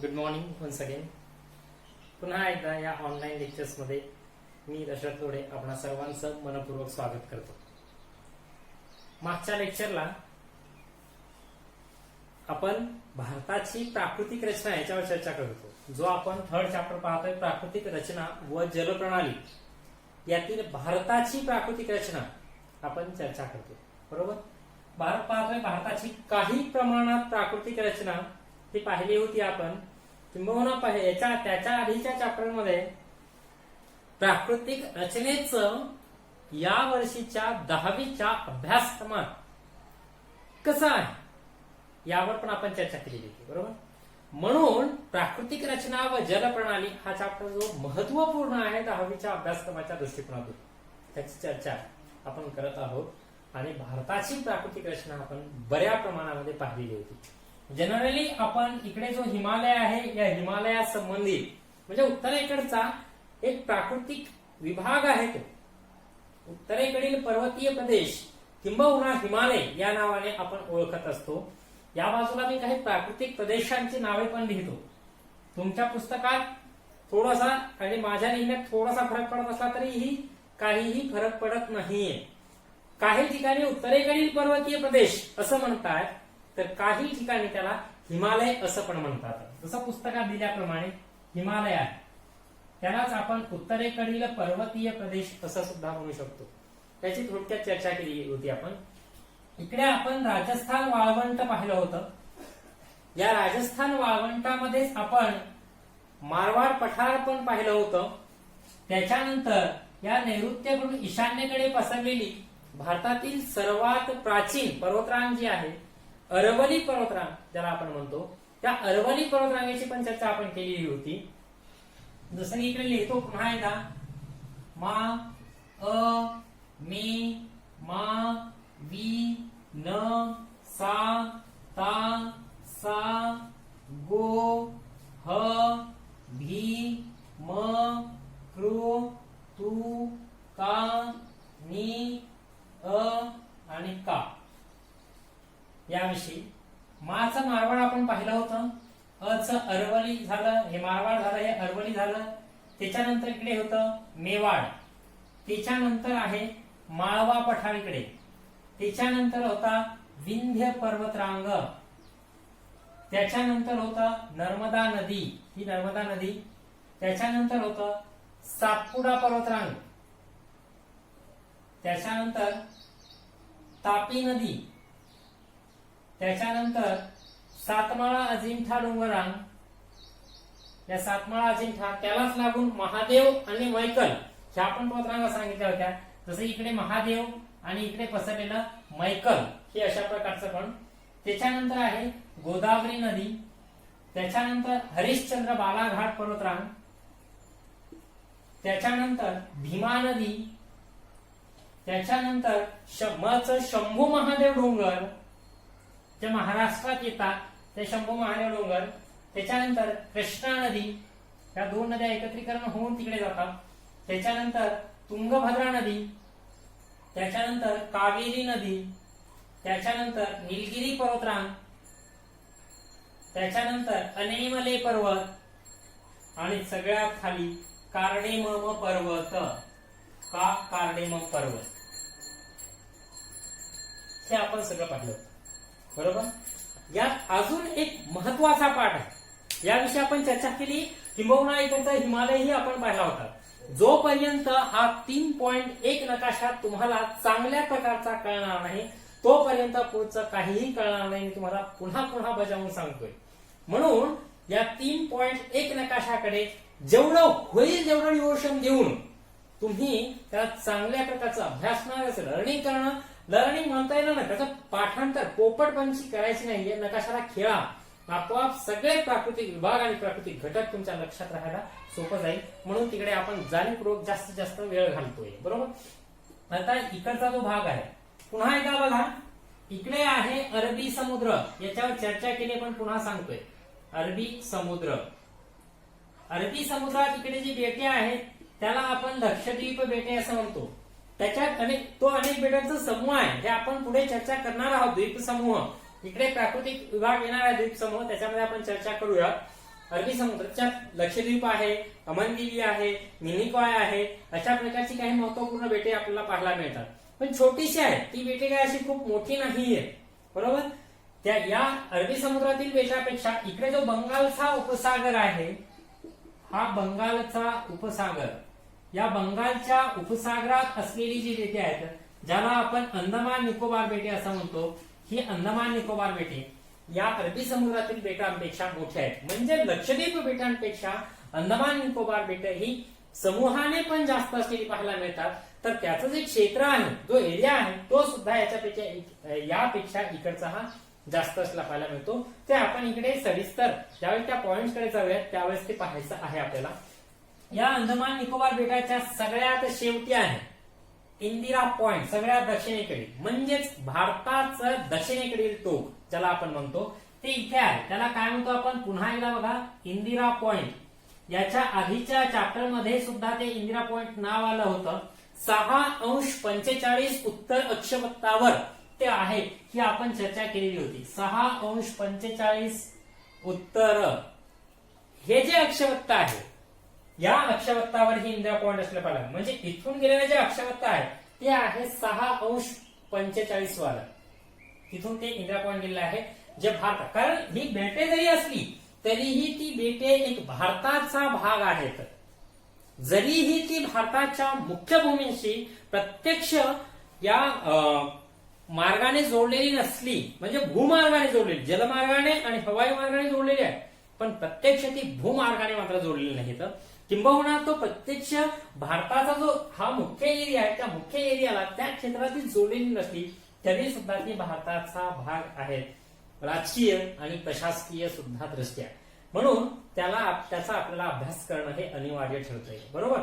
Good morning once again. पुन्हा एकदा या ऑनलाईन लेक्चर्समध्ये मी दशरथ तोडे आपणा सर्वांचं मनपूर्वक स्वागत करतो. मागच्या लेक्चरला आपण भारताची प्राकृतिक रचना याच्यावर चर्चा करत होतो. जो आपण थर्ड चॅप्टर पाहतोय, प्राकृतिक रचना व जलप्रणाली, यातील भारताची प्राकृतिक रचना आपण चर्चा करतो. बरोबर. भारत पाहतोय, भारताची काही प्रमाणात प्राकृतिक रचना ही पाहिली होती आपण. किंबहुना त्याच्या आधीच्या चॅप्टरमध्ये प्राकृतिक रचनेचं या वर्षीच्या 10वीच्या अभ्यासक्रमात कसं आहे यावर पण आपण चर्चा केलेली होती. बरोबर. म्हणून प्राकृतिक रचना व जलप्रणाली हा चॅप्टर जो महत्वपूर्ण आहे 10वीच्या अभ्यासक्रमाच्या दृष्टिकोनातून, त्याची चर्चा आपण करत आहोत. आणि भारताची प्राकृतिक रचना आपण बऱ्या प्रमाणामध्ये पाहिलेली होती. जनरली आपण इकडे जो हिमालय आहे, या हिमालया संबंधित म्हणजे उत्तरेकडचा एक प्राकृतिक विभाग आहे. तो उत्तरेकडील पर्वतीय प्रदेश किंबहुना हिमालय या नावाने आपण ओळखत असतो. या बाजूला मी काही प्राकृतिक प्रदेशांची नावे पण लिहितो. तुमच्या पुस्तकात थोडासा आणि माझ्या लिहिण्यात थोडासा फरक पडत असला तरीही काहीही फरक पडत नाहीये. काही ठिकाणी उत्तरेकडील पर्वतीय प्रदेश असं म्हणतात, तर काही ठिकाणी त्याला हिमालय असं पण म्हणतात. जसं पुस्तकात दिल्याप्रमाणे हिमालय आहे, त्यालाच आपण उत्तरेकडील पर्वतीय प्रदेश असं सुद्धा म्हणू शकतो. त्याची थोडक्यात चर्चा केली होती आपण. इकडे आपण राजस्थान वाळवंट पाहिलं होतं. या राजस्थान वाळवंटामध्येच आपण मारवाड पठार पण पाहिलं होतं. त्याच्यानंतर या नैऋत्येकडून ईशान्येकडे पसरलेली भारतातील सर्वात प्राचीन पर्वतरांग जी आहे, अरवली पर्वतरांग ज्याला आपण म्हणतो, त्या अरवली पर्वतरांगेची पण चर्चा आपण केलेली होती. जसं की इकडे लिहितो पुन्हा एकदा, मा अ मी मा वी न सा ता सा गो ह भी म कृ तू का नी अ आणि का याविषयी. माचं मारवाड आपण पाहिलं होतं. अचं अरवली झालं, हे मारवाड झालं, हे अरवली झालं. त्याच्यानंतर इकडे होतं मेवाड. त्याच्यानंतर आहे माळवा पठार इकडे. त्याच्यानंतर होता विंध्य पर्वतरांग. त्याच्यानंतर होता नर्मदा नदी, ही नर्मदा नदी. त्याच्यानंतर होतं सातपुडा पर्वतरांग. त्याच्यानंतर तापी नदी. त्याच्यानंतर सातमाळा अजिंठा डोंगररांग. या सातमाळा अजिंठा त्यालाच लागून महादेव आणि मैकल ह्या पण पर्वतरांगा सांगितल्या होत्या. जसं इकडे महादेव आणि इकडे पसरलेलं मैकल हे अशा प्रकारचं पण. त्याच्यानंतर आहे गोदावरी नदी. त्याच्यानंतर हरिश्चंद्र बालाघाट पर्वतरांग. त्याच्यानंतर भीमा नदी. त्याच्यानंतर शंभू महादेव डोंगर जे महाराष्ट्रात येतात, ते शंभू महादेव डोंगर. त्याच्यानंतर कृष्णा नदी. या दोन नद्या एकत्रीकरण होऊन तिकडे जातात. त्याच्यानंतर तुंगभद्रा नदी. त्याच्यानंतर कावेरी नदी. त्याच्यानंतर निलगिरी पर्वतरांग. त्याच्यानंतर अनेमले पर्वत आणि सगळ्यात खाली कार्डेमम पर्वत. कार्डेमम पर्वत हे आपण सगळं पाहिलं. बरोबर. यात अजून एक महत्वाचा पाठ आहे, याविषयी आपण चर्चा केली. किंबहुना इकडचा हिमालयही आपण पाहिला होता. जोपर्यंत हा 3.1 नकाशा तुम्हाला चांगल्या प्रकारचा कळणार नाही, तोपर्यंत पुढचं काहीही कळणार नाही. मी तुम्हाला पुन्हा पुन्हा बजावून सांगतोय. म्हणून या 3.1 नकाशाकडे जेवढं होईल तेवढं डिवोशन देऊन तुम्ही त्याला चांगल्या प्रकारचं अभ्यास लर्निंग करणं. लर्निंग म्हणता येणार ना, त्याचं पाठांतर पोपटपंची करायची नाहीये. नकाशाला खेळा, आपोआप सगळे प्राकृतिक विभाग आणि प्राकृतिक घटक तुमच्या लक्षात राहायला सोपं जाईल. म्हणून तिकडे आपण जाणीवपूर्वक जास्तीत जास्त वेळ घालतोय. बरोबर. आता इकडचा जो भाग आहे, पुन्हा एकदा बघा, इकडे आहे अरबी समुद्र. याच्यावर चर्चा केली पण पुन्हा सांगतोय. अरबी समुद्र. अरबी समुद्रात इकडे जी बेटे आहेत त्याला आपण लक्षद्वीप बेटे असं म्हणतो. त्याच्यात अनेक बेटांचा समूह आहे, हे आपण पुढे चर्चा करणार आहोत. द्वीप समूह इकडे प्राकृतिक विभाग येणार आहे, द्वीप समूह, त्याच्यामध्ये आपण चर्चा करूया. अरबी समुद्राच्या लक्षद्वीप आहे, अमनदिवी आहे, मिनिकॉय आहे, अशा प्रकारची काही महत्वपूर्ण बेटे आपल्याला पाहायला मिळतात. पण छोटीशी आहेत ती बेटे काय अशी खूप मोठी नाहीये, बरोबर. त्या या अरबी समुद्रातील बेटापेक्षा इकडे जो बंगालचा उपसागर आहे, हा बंगालचा उपसागर, या बंगालच्या उपसागरात असलेली जी बेटे आहेत ज्याला आपण अंदमान निकोबार बेटे असं म्हणतो, ही अंदमान निकोबार बेटे या अरबी समुद्रातील बेटांपेक्षा मोठ्या आहेत. म्हणजे लक्षद्वीप बेटांपेक्षा अंदमान निकोबार बेट ही समूहाने पण जास्त असलेली पाहायला मिळतात. तर त्याचं जे क्षेत्र आहे, जो एरिया आहे, तो सुद्धा यापेक्षा इकडचा हा जास्त असला पाहायला मिळतो. ते आपण इकडे सविस्तर ज्यावेळेस त्या पॉइंट कडे जाऊयात त्यावेळेस ते पाहायचं आहे आपल्याला. या अंदमान निकोबार बेटाच्या सगळ्यात शेवटी आहे इंदिरा पॉइंट, सगळ्यात दक्षिणेकडील, म्हणजेच भारताचं दक्षिणेकडील टोक ज्याला आपण म्हणतो ते इथे आहे. त्याला काय म्हणतो आपण, पुन्हा एकदा बघा, इंदिरा पॉइंट. याच्या आधीच्या चॅप्टर मध्ये सुद्धा ते इंदिरा पॉइंट नाव आलं होतं. 6°45 उत्तर अक्षवत्तावर ते आहे, ही आपण चर्चा केलेली होती. 6°45 उत्तर हे जे अक्षवत्ता आहे, या अक्षवत्तावर ही इंदिरा पॉइंट असलं पाहिजे. म्हणजे इथून गेलेलं जे अक्षवत्ता आहे ते आहे 6°45 वाला, तिथून ते इंदिरा पॉइंट गेलेलं आहे जे भारत. कारण ही बेटे जरी असली तरीही ती बेटे एक भारताचा भाग आहेत. जरीही ती भारताच्या मुख्य भूमीशी प्रत्यक्ष या मार्गाने जोडलेली नसली, म्हणजे भूमार्गाने जोडलेली, जलमार्गाने आणि हवाई मार्गाने जोडलेली आहे, पण प्रत्यक्ष ती भूमार्गाने मात्र जोडलेली नाहीत. किंबहुना तो प्रत्यक्ष भारताचा जो हा मुख्य एरिया आहे, त्या मुख्य एरियाला त्या क्षेत्रातील जोडलेली नसली तरी सुद्धा ती भारताचा भाग आहे, राजकीय आणि प्रशासकीय सुद्धा दृष्ट्या. म्हणून त्याचा आपल्याला अभ्यास करणं हे अनिवार्य ठरतंय, बरोबर.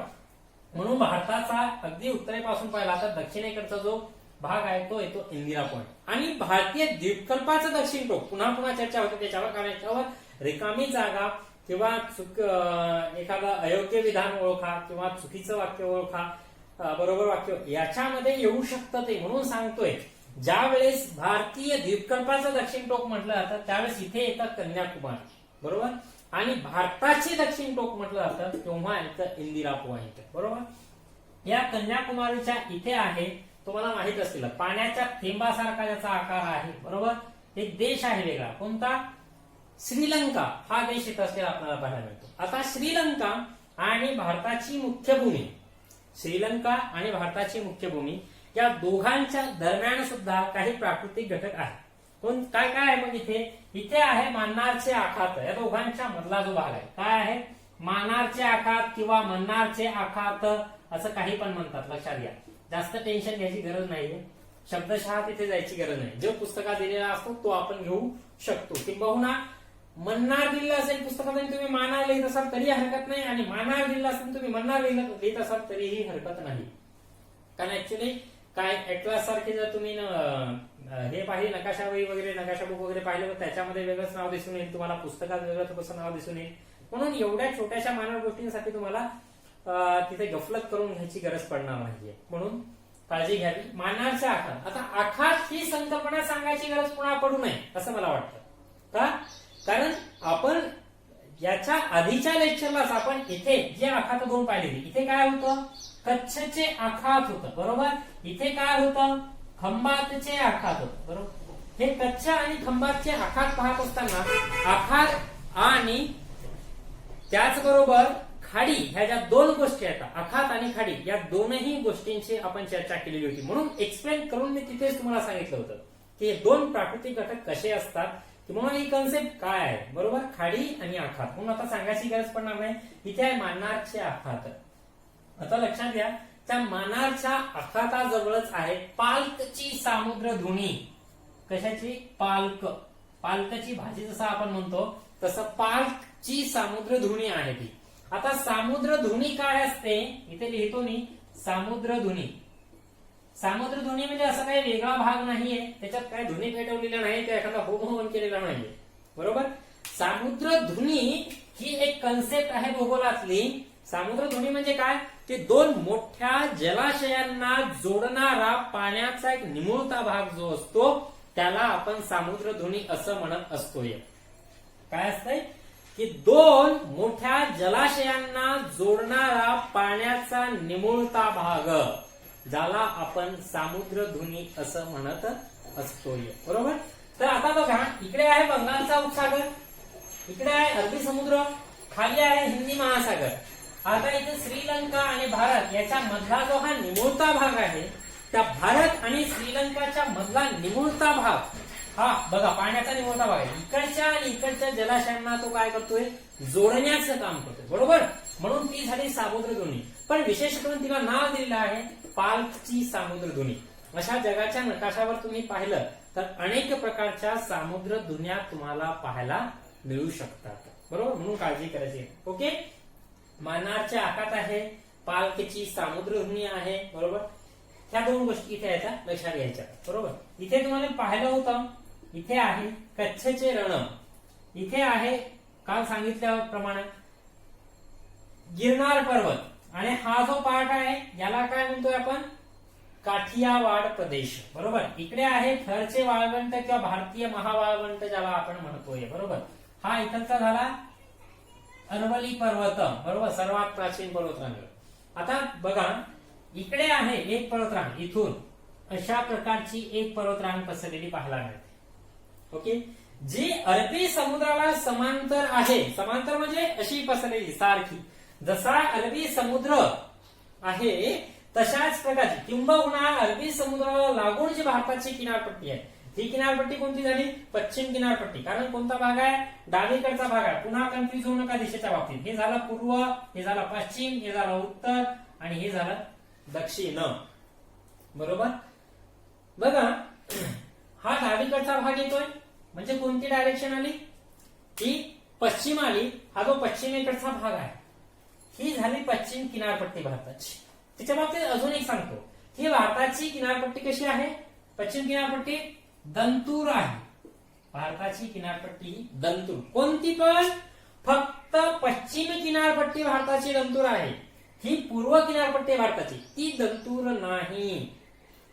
म्हणून भारताचा अगदी उत्तरेपासून पाहिला तर दक्षिणेकडचा जो भाग आहे तो येतो इंदिरा पॉइंट. आणि भारतीय द्वीपकल्पाचं दक्षिण टोक, पुन्हा पुन्हा चर्चा होते त्याच्यावर, कारण याच्यावर रिकामी जागा किंवा एखादं अयोग्य विधान ओळखा किंवा चुकीचं वाक्य ओळखा, बरोबर वाक्य याच्यामध्ये येऊ शकतं. ते म्हणून सांगतोय, ज्या वेळेस भारतीय द्वीपकल्पाचं दक्षिण टोक म्हटलं जातं त्यावेळेस इथे येतात कन्याकुमारी, बरोबर. आणि भारताचे दक्षिण टोक म्हटलं जातं तेव्हा येतं इंदिरा पॉइंट, बरोबर. या कन्याकुमारीच्या इथे आहे, तुम्हाला माहित असतील, पाण्याच्या थेंबासारखा ज्याचा आकार आहे, बरोबर. एक देश आहे वेगळा, कोणता, श्रीलंका, हा देश इथं असलेला आपल्याला पाहायला मिळतो. आता श्रीलंका आणि भारताची मुख्य भूमी, श्रीलंका आणि भारताची मुख्य भूमी या दोघांच्या दरम्यान सुद्धा काही प्राकृतिक घटक आहेत. काय काय आहे मग इथे आहे मन्नारचे आखात. या दोघांच्या मधला जो भाग आहे काय आहे, मन्नारचे आखात किंवा मन्नारचे आखात असं काही पण म्हणतात, लक्षात घ्या. जास्त टेन्शन घ्यायची गरज नाहीये, शब्दशः तिथे जायची गरज नाही. जो पुस्तकात दिलेला असतो तो आपण घेऊ शकतो. किंबहुना मन्नार दिलेला असेल पुस्तकात, तुम्ही मानार लिहित असाल तरी हरकत नाही, आणि मानार दिलेला असेल तुम्ही मन्नार लिहित असाल तरीही हरकत नाही. कारण ऍक्च्युली काय एटलास सारखे जर तुम्ही हे पाहिजे, नकाशावही वगैरे, नकाशा बुक वगैरे पाहिलं तर त्याच्यामध्ये वेगळंच नाव दिसून येईल तुम्हाला, पुस्तकात वेगळं कसं नाव दिसून येईल. म्हणून एवढ्या छोट्याशा मानव गोष्टींसाठी तुम्हाला तिथे गफलत करून घ्यायची गरज पडणार नाहीये, म्हणून काळजी घ्यावी. मन्नारचे आखात, आता आखात ही संकल्पना सांगायची गरज पुन्हा पडू नये असं मला वाटतं. का, कारण आपण याच्या आधीच्या लेक्चरलाच आपण इथे जे आखात दोन पाहिलेली, इथे काय होतं, कच्छचे आखात होतं, बरोबर. इथे काय होतं, खंबातचे आखात होतं, बरोबर. हे कच्छ आणि खंबातचे आखात पाहत असताना आखात आणि त्याचबरोबर खाडी ह्या ज्या दोन गोष्टी आहेत, आखात आणि खाडी, या दोनही गोष्टींची आपण चर्चा केलेली होती. म्हणून एक्सप्लेन करून मी तिथेच तुम्हाला सांगितलं होतं की हे दोन प्राकृतिक घटक कसे असतात, म्हणून ही कन्सेप्ट काय आहे, बरोबर, खाडी आणि आखात. म्हणून आता सांगायची गरज पडणार नाही. इथे आहे मन्नारचे आखात. आता लक्षात घ्या, त्या मन्नारच्या आखाताजवळच आहे पाल्कची सामुद्रधुनी. कशाची, पालकची भाजी जसं आपण म्हणतो तसं पाल्कची सामुद्रधुनी आहे ती. आता सामुद्रधुनी काय असते, इथे लिहितो मी सामुद्रधुनी. सामुद्रधुनी म्हणजे असं काही वेगळा भाग नाहीये, त्याच्यात काय धुनी पेटवलेला नाही किंवा एखादा होम केलेला नाहीये, बरोबर. सामुद्रधुनी ही एक कन्सेप्ट आहे भूगोलातली. सामुद्रधुनी म्हणजे काय, ते दोन मोठ्या जलाशयांना जोडणारा पाण्याचा एक निमुळता भाग जो असतो त्याला आपण सामुद्रधुनी असं म्हणत असतोय. काय असतंय, की दोन मोठ्या जलाशयांना जोडणारा पाण्याचा निमुळता भाग, ज्याला आपण सामुद्रधुनी असं म्हणत असतोय, बरोबर. तर आता बघा, इकडे आहे बंगालचा उपसागर, इकडे आहे अरबी समुद्र, खाली आहे हिंदी महासागर. आता इथे श्रीलंका आणि भारत याच्या मधला जो हा निमुळता भाग आहे, त्या भारत आणि श्रीलंकाच्या मधला निमुळता भाग, हा बघा पाण्याचा निमुळता भाग आहे. इकडच्या आणि इकडच्या जलाशयांना तो काय करतोय, जोडण्याचं काम करतोय, बरोबर. म्हणून ती झाली सामुद्रधुनी. पण विशेष करून तिला नाव दिलेलं आहे पाल्कची सामुद्रधुनी. अशा जगाच्या नकाशावर तुम्ही पाहिलं तर अनेक प्रकारच्या सामुद्रधुन्या तुम्हाला पाहायला मिळू शकतात, बरोबर. म्हणून काळजी करायची. ओके, मन्नारचे आखात आहे, पाल्कची सामुद्रधुनी आहे, बरोबर. ह्या दोन गोष्टी इथे याच्या लक्षात घ्यायच्या, बरोबर. इथे तुम्हाला पाहिलं होतं, इथे आहे कच्छचे रण, इथे आहे काल सांगितल्याप्रमाणे गिरनार पर्वत, आणि हा जो पार्ट आहे याला काय म्हणतोय आपण, काठियावाड प्रदेश, बरोबर. इकडे आहे थरचे वाळवंट किंवा भारतीय महावाळवंट ज्याला आपण म्हणतोय, बरोबर. हा इकडचा झाला अरवली पर्वत, बरोबर, सर्वात प्राचीन पर्वतरांग. आता बघा, इकडे आहे एक पर्वतरांग, इथून अशा प्रकारची एक पर्वतरांग पसरलेली पाहायला मिळते. ओके, जी अरबी समुद्राला समांतर आहे, समांतर म्हणजे अशी पसरलेली सारखी, जसा अरबी समुद्र आहे तशाच प्रकारची, किंबहुना अरबी समुद्राला लागून जी भारताची किनारपट्टी आहे, ही किनारपट्टी कोणती झाली, पश्चिम किनारपट्टी. कारण कोणता भाग आहे, डावीकडचा भाग आहे. पुन्हा कन्फ्युज होऊ नका दिशेच्या बाबतीत. हे झालं पूर्व, हे झालं पश्चिम, हे झालं उत्तर, आणि हे झालं दक्षिण, बरोबर. बघा, हा डावीकडचा भाग येतोय, म्हणजे कोणती डायरेक्शन आली, ही पश्चिम आली. हा जो पश्चिमेकडचा भाग आहे, ही झाली पश्चिम किनारपट्टी भारताची. तिच्या बाबतीत अजून एक सांगतो, ही भारताची किनारपट्टी कशी आहे, पश्चिम किनारपट्टी दंतूर आहे. भारताची किनारपट्टी दंतूर. कोणती पण, फक्त पश्चिम किनारपट्टी भारताची दंतूर आहे. ही पूर्व किनारपट्टी भारताची, ती दंतूर नाही.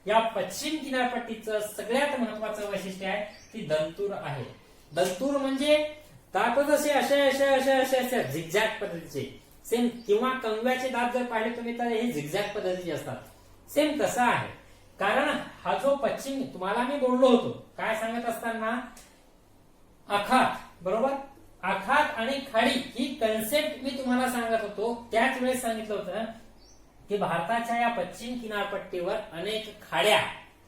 या पश्चिम किनारपट्टीचं सगळ्यात महत्वाचं वैशिष्ट्य आहे, ती दंतूर आहे. दंतूर म्हणजे दात जसे असे असे असे असे असे झिगझॅग पद्धतीचे, सेम, किंवा कंगव्याचे दात जर पाहिले तुम्ही तर हे झिगझॅग पद्धतीचे असतात, सेम तसं आहे. कारण हा जो पश्चिम, तुम्हाला मी बोललो होतो काय सांगत असताना, आखात, बरोबर, आखात आणि खाडी ही कन्सेप्ट मी तुम्हाला सांगत होतो. त्याच वेळेस सांगितलं होतं की भारताच्या या पश्चिम किनारपट्टीवर अनेक खाड्या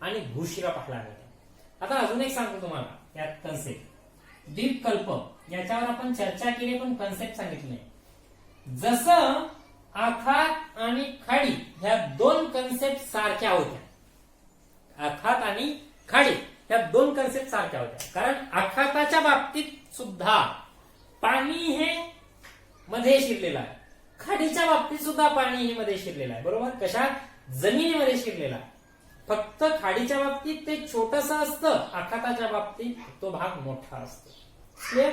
आणि भूशिरा पाहायला मिळतात. आता अजून एक सांगतो तुम्हाला यात कन्सेप्ट, द्वीपकल्प, याच्यावर आपण चर्चा केली पण कन्सेप्ट सांगितली नाही. जसं आखात आणि खाडी ह्या दोन कन्सेप्ट सारख्या होत्या, आखात आणि खाडी ह्या दोन कन्सेप्ट सारख्या होत्या. कारण आखाताच्या बाबतीत सुद्धा पाणी हे मध्ये शिरलेलं आहे, खाडीच्या बाबतीत सुद्धा पाणी हे मध्ये शिरलेलं आहे, बरोबर. कशात, जमिनीमध्ये शिरलेला आहे. फक्त खाडीच्या बाबतीत ते छोटस असतं, आखाताच्या बाबतीत तो भाग मोठा असतो. क्लिअर.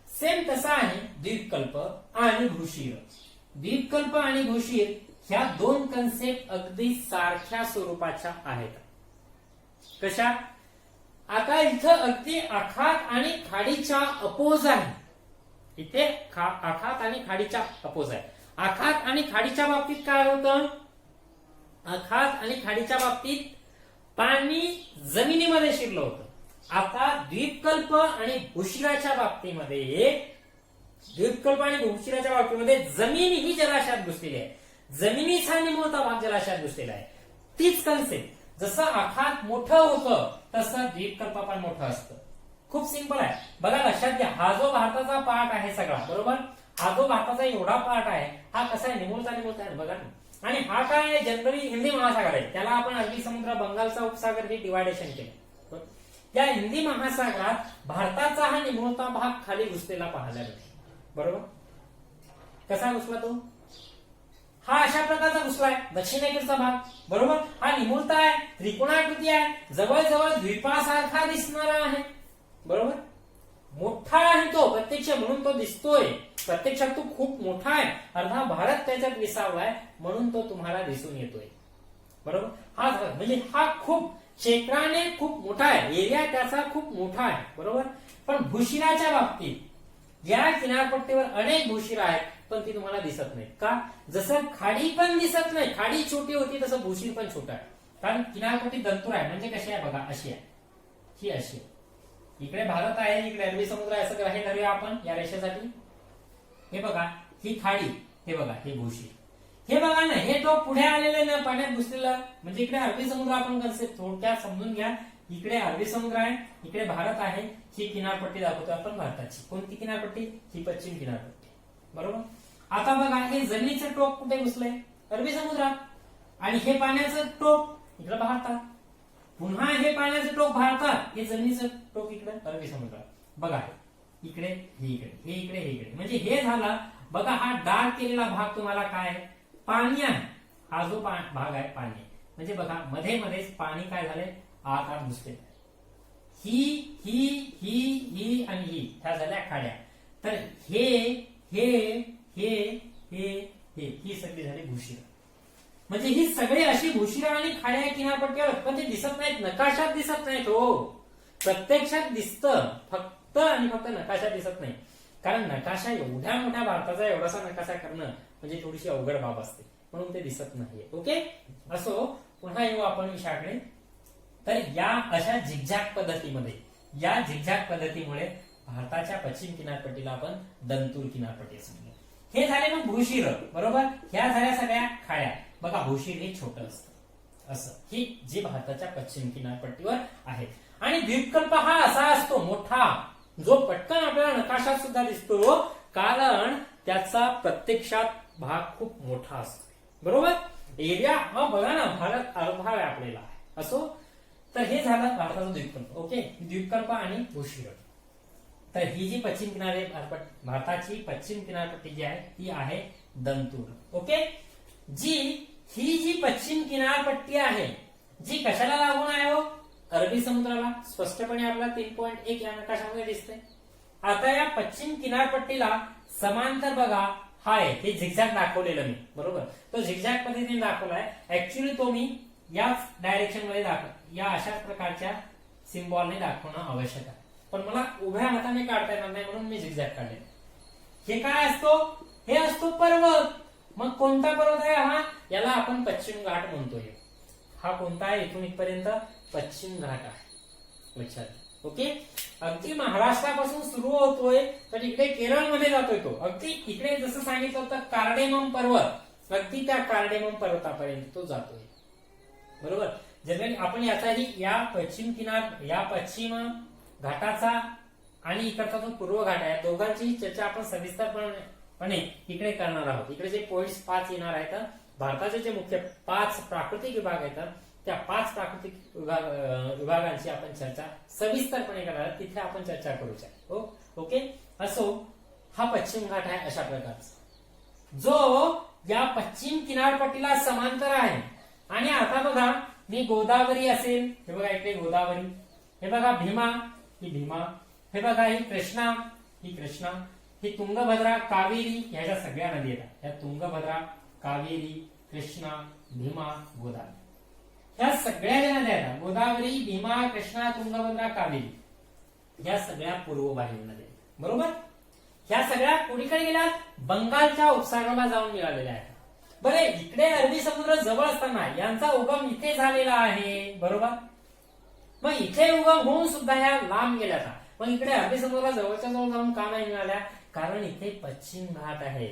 सेम तसा आहे द्वीपकल्प आणि भूशीर. द्वीपकल्प आणि भूशीर ह्या दोन कन्सेप्ट अगदी सारख्या स्वरूपाच्या आहेत. कशा, आता इथं अगदी आखात आणि खाडीच्या अपोज आहे. इथे आखात आणि खाडीच्या अपोज आहे. आखात आणि खाडीच्या बाबतीत काय होतं, आखात आणि खाडीच्या बाबतीत पाणी जमिनीमध्ये शिरलं होतं. आता द्वीपकल्प आणि भूशिराच्या बाबतीमध्ये, द्वीपकल्प आणि भूशिराच्या बाबतीमध्ये जमीन ही जलाशयात घुसलेली आहे, जमिनीचा निमुळता भाग जलाशयात घुसलेला आहे. तीच कन्सेप्ट, जसं आखात मोठं होतं तसं द्वीपकल्प पण मोठं असतं. खूप सिंपल आहे. बघा लक्षात घ्या, हा जो भारताचा पार्ट आहे सगळा, बरोबर, हा जो भारताचा एवढा पार्ट आहे, हा कसा आहे, निमुळता आहे बघा ना. आणि हा काय आहे, जनरली हिंदी महासागर आहे, त्याला आपण अरबी समुद्र, बंगालचा उपसागर हे डिवायडेशन केलं. या हिंदी महासागरात भारताचा हा निमुळता भाग खाली घुसलेला पाहायला मिळतो, बरोबर. कसा घुसला तो, हा अशा प्रकारचा घुसलाय, दक्षिणेकडचा भाग, बरोबर. हा निमुळता आहे, त्रिकोणाकृती आहे, जवळजवळ द्वीपासारखा दिसणारा आहे, बरोबर. मोठा आहे तो प्रत्यक्ष, म्हणून तो दिसतोय, प्रत्यक्षात तो खूप मोठा आहे. अर्धा भारत त्याच्यात विसावलाय म्हणून तो तुम्हाला दिसून येतोय, बरोबर. हा म्हणजे हा खूप क्षेत्राने खूप मोठा आहे, एरिया त्याचा खूप मोठा आहे, बरोबर. पण भूशिराच्या बाबतीत या किनारपट्टीवर अनेक भूशिरा आहेत, पण ती तुम्हाला दिसत नाहीत. का? जसं खाडी पण दिसत नाही, खाडी छोटी होती तसं भूशीर पण छोटा आहे. कारण किनारपट्टी दंतूर आहे. म्हणजे कशी आहे बघा, अशी आहे, ही अशी आहे. इकडे भारत आहे, इकडे अरबी समुद्र आहे, असं ग्राह्य धरूया आपण या रेषेसाठी. हे बघा, ही खाडी, हे बघा, हे भूशीर. हे बघा ना, हे टोक पुढे आलेले ना, पाण्यात घुसलेलं, म्हणजे इकडे अरबी समुद्र आपण कन्सेप्ट थोडक्यात समजून घ्या. इकडे अरबी समुद्र आहे, इकडे भारत आहे. ही किनारपट्टी दाखवतो आपण भारताची. कोणती किनारपट्टी? ही पश्चिम किनारपट्टी. बरोबर. आता बघा, हे जमिनीचं टोक कुठे घुसलंय? अरबी समुद्रात. आणि हे पाण्याचं टोक इकडे भारतात. पुन्हा हे पाण्याचं टोक भारतात, हे जमिनीचं टोक इकडे अरबी समुद्रात. बघा, इकडे, हे इकडे, हे इकडे, हे इकडे. म्हणजे हे झालं. बघा, हा डार्क केलेला भाग तुम्हाला काय आहे? पाणी आहे. हा जो भाग आहे पाणी. म्हणजे बघा, मध्ये मध्येच पाणी काय झालंय? आत आत घुसले. ही ही ही ही आणि ह्या झाल्या खाड्या. तर हे हे हे हे हे ही सगळी झाली भूशिर. म्हणजे ही सगळी अशी भूशिरा आणि खाड्या किनारपट्टीवर, पण ते दिसत नाहीत, नकाशात दिसत नाहीत. हो, प्रत्यक्षात दिसतं, फक्त आणि फक्त नकाशात दिसत नाही. कारण नकाशा एवढ्या मोठ्या भारताचा एवढासा नकाशा करणं म्हणजे थोडीशी अवघड बाब असते, म्हणून ते दिसत नाहीये. ओके, असो, पुन्हा येऊ आपण विषयाकडे. तर या अशा झिगझॅग पद्धतीमध्ये, या झिगझॅग पद्धतीमुळे भारताच्या पश्चिम किनारपट्टीला आपण दंतूर किनारपट्टी असं म्हणतो. हे झाले मग भूशिर. बरोबर. ह्या झाल्या सगळ्या खाड्या. बघा, भूशिर हे छोटं असतं, असं ही जी भारताच्या पश्चिम किनारपट्टीवर आहे. आणि द्वीपकल्प हा असा असतो मोठा, जो पटकन आपल्याला नकाशात सुद्धा दिसतो, कारण त्याचा प्रत्यक्षात भाग खूप मोठा असतो. बरोबर. एरिया बघा ना, भारत अर्धा व्यापलेला आहे. असो, तर हे झालं भारताचं द्वीपकल्प. ओके, द्वीपकल्प आणि भूशिर. तर ही जी पश्चिम किनारे भारताची पश्चिम किनारपट्टी जी आहे ती आहे दंतूर. ओके. ही जी पश्चिम किनारपट्टी आहे, जी कशाला लागून आहे हो? अरबी समुद्राला. स्पष्टपणे आपल्याला 3.1 या नकाशामध्ये दिसते. आता या पश्चिम किनारपट्टीला समांतर बघा, हाय, हे झिगझॅग दाखवलेलं मी. बरोबर. तो झिगझॅग पद्धतीने दाखवलाय. ऍक्च्युअली तो मी याच डायरेक्शन मध्ये या अशाच प्रकारच्या सिम्बॉलने दाखवणं आवश्यक आहे, पण मला उभ्या हाताने काढता येणार नाही, म्हणून मी झिगझॅग काढले. हे काय असतो? हे असतो पर्वत. मग कोणता पर्वत आहे हा? याला आपण पश्चिम घाट म्हणतोय. हा कोणता आहे? इथून इथपर्यंत पश्चिम घाट आहे. लक्षात. ओके. अगदी महाराष्ट्रापासून सुरू होतोय तर इकडे केरळमध्ये जातोय तो. अगदी इकडे जसं सांगितलं होतं कार्डेमम पर्वत, अगदी त्या कार्डेमम पर्वतापर्यंत तो जातोय. बरोबर. जनरली आपण याचाही या पश्चिम घाटाचा आणि इकडचा जो पूर्व घाट आहे, दोघांची चर्चा आपण सविस्तरपणे इकडे करणार आहोत. इकडे जे पॉइंट्स 5 येणार आहेत, भारताचे जे मुख्य 5 प्राकृतिक विभाग आहेत, त्या 5 प्राकृतिक विभागांची आपण चर्चा सविस्तरपणे करणार आहोत. तिथे आपण चर्चा करूया. ओके. असो, हा पश्चिम घाट आहे अशा प्रकारचा, जो या पश्चिम किनारपट्टीला समांतर आहे. आणि आता बघा, मी गोदावरी असेल, हे बघा इकडे गोदावरी, हे बघा भीमा, ही भीमा, हे बघा ही कृष्णा, ही कृष्णा, ही तुंगभद्रा, कावेरी, ह्याच्या सगळ्या नदी येतात. ह्या तुंगभद्रा, कावेरी, कृष्णा, भीमा, गोदावरी, ह्या सगळ्या ज्या नद्या आहेत, गोदावरी, भीमा, कृष्णा, तुंगभद्रा, कावेरी, ह्या सगळ्या पूर्ववाहिनी नद्या. बरोबर. ह्या सगळ्या कुणीकडे गेल्या? बंगालच्या उपसागराला जाऊन मिळालेल्या आहेत. बरे, इकडे अरबी समुद्र जवळ असताना यांचा उगम इथे झालेला आहे. बरोबर. मग इथे उगम होऊन सुद्धा ह्या लांब गेल्या. मग इकडे अरबी समुद्राला जवळच्या जवळ जाऊन का नाही मिळाल्या? कारण इथे पश्चिम घाट आहे.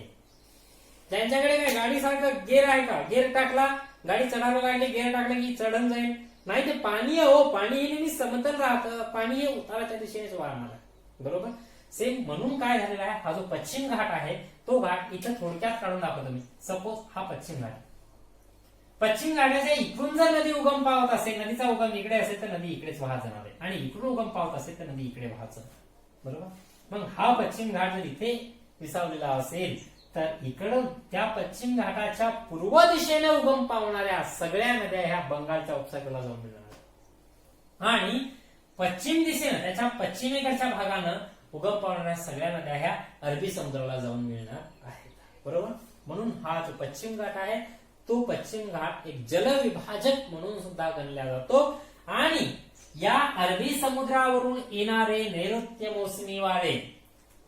त्यांच्याकडे काय गाडीसारखं गेअर आहे का? गेअर टाकला, गाडी चढायला लागली, गेअर टाकला की चढण जाईल? नाही, ते पाणी आहे. हो, पाणी नेहमी समतल राहतं, पाणी हे उताराच्या दिशेनेच वाहणार आहे. बरोबर. सेम म्हणून काय झालेला आहे, हा जो पश्चिम घाट आहे तो घाट इथं थोडक्यात काढून दाखवतो मी. सपोज हा पश्चिम घाट, पश्चिम घाटाच्या इकडून जर नदी उगम पावत असेल, नदीचा उगम इकडे असेल तर नदी इकडेच वाहत जाणार आहे, आणि इकडून उगम पावत असेल तर नदी इकडे वाहत जाणार. बरोबर. मग हा पश्चिम घाट जर इथे विसावलेला असेल तर इकडं त्या पश्चिम घाटाच्या पूर्व दिशेने उगम पावणाऱ्या सगळ्या नद्या ह्या बंगालच्या उपसागराला जाऊन मिळणार, आणि पश्चिम दिशेनं त्याच्या पश्चिमेकडच्या भागानं उगम पावणाऱ्या सगळ्या नद्या ह्या अरबी समुद्राला जाऊन मिळणार आहेत. बरोबर. म्हणून हा जो पश्चिम घाट आहे तो पश्चिम घाट एक जलविभाजक म्हणून सुद्धा गणला जातो. आणि या अरबी समुद्रावरून येणारे नैऋत्य मोसमी वारे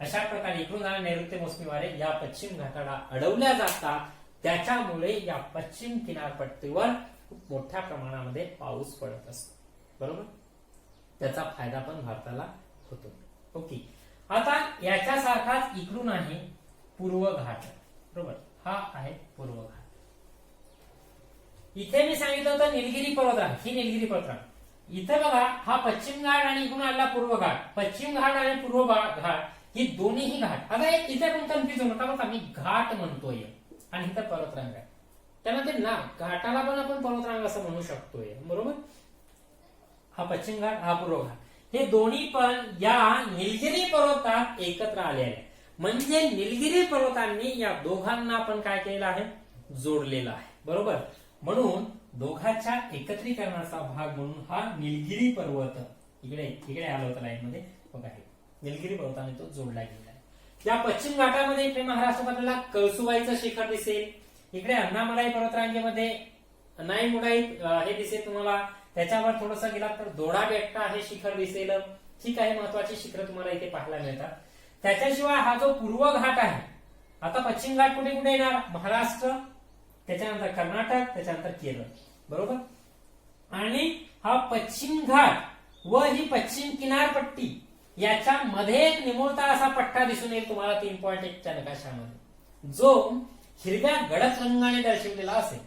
अशा प्रकारे इकडून जाणारे नैऋत्य मोसमी वारे या पश्चिम घाटाला अडवल्या जातात. त्याच्यामुळे या पश्चिम किनारपट्टीवर खूप मोठ्या प्रमाणामध्ये पाऊस पडत असतो. बरोबर, त्याचा फायदा पण भारताला होतो. ओके, आता याच्यासारखाच इकडून आहे पूर्व घाट. बरोबर, हा आहे पूर्व घाट. इथे मी सांगितलं होतं निलगिरी पर्वतरांग, ही निलगिरी पर्वतरांग. इथे बघा हा पश्चिम घाट आणि इकडून आला पूर्व घाट. पश्चिम घाट आणि पूर्व घाट ही दोन्हीही घाट. आता इथे पण कन्फ्युज होऊ नका बघा, मी घाट म्हणतोय आणि इथं पर्वतरांग आहे, त्यामुळे ना घाटाला पण आपण पर्वतरांग असं म्हणू शकतोय. बरोबर, हा पश्चिम घाट, हा पूर्व घाट, हे दोन्ही पण या निलगिरी पर्वतात एकत्र आलेले आहे. म्हणजे निलगिरी पर्वतांनी या दोघांना आपण काय केलेलं आहे, जोडलेलं आहे. बरोबर, म्हणून दोघांच्या एकत्रीकरणाचा भाग म्हणून हा निलगिरी पर्वत इकडे आला होता लाईन मध्ये बघा, हे निलगिरी पर्वताने तो जोडला गेला आहे. या पश्चिम घाटामध्ये इकडे महाराष्ट्रात आपल्याला कळसुबाईचं शिखर दिसेल. इकडे अण्णामलाई पर्वतरांगेमध्ये अनाईमुडाई हे दिसेल तुम्हाला. त्याच्यावर थोडस गेलात तर दोडा बेट्टा हे शिखर दिसेल. ही काही महत्वाची शिखर तुम्हाला इथे पाहायला मिळतात. त्याच्याशिवाय हा जो पूर्व घाट आहे, आता पश्चिम घाट कुठे कुठे येणार, महाराष्ट्र, त्याच्यानंतर कर्नाटक, त्याच्यानंतर केरळ. बरोबर, आणि हा पश्चिम घाट व ही पश्चिम किनारपट्टी याच्या मध्ये एक निमुळता असा पट्टा दिसून येईल तुम्हाला 3.1च्या नकाशामध्ये, जो हिरव्या गडद रंगाने दर्शवलेला असेल.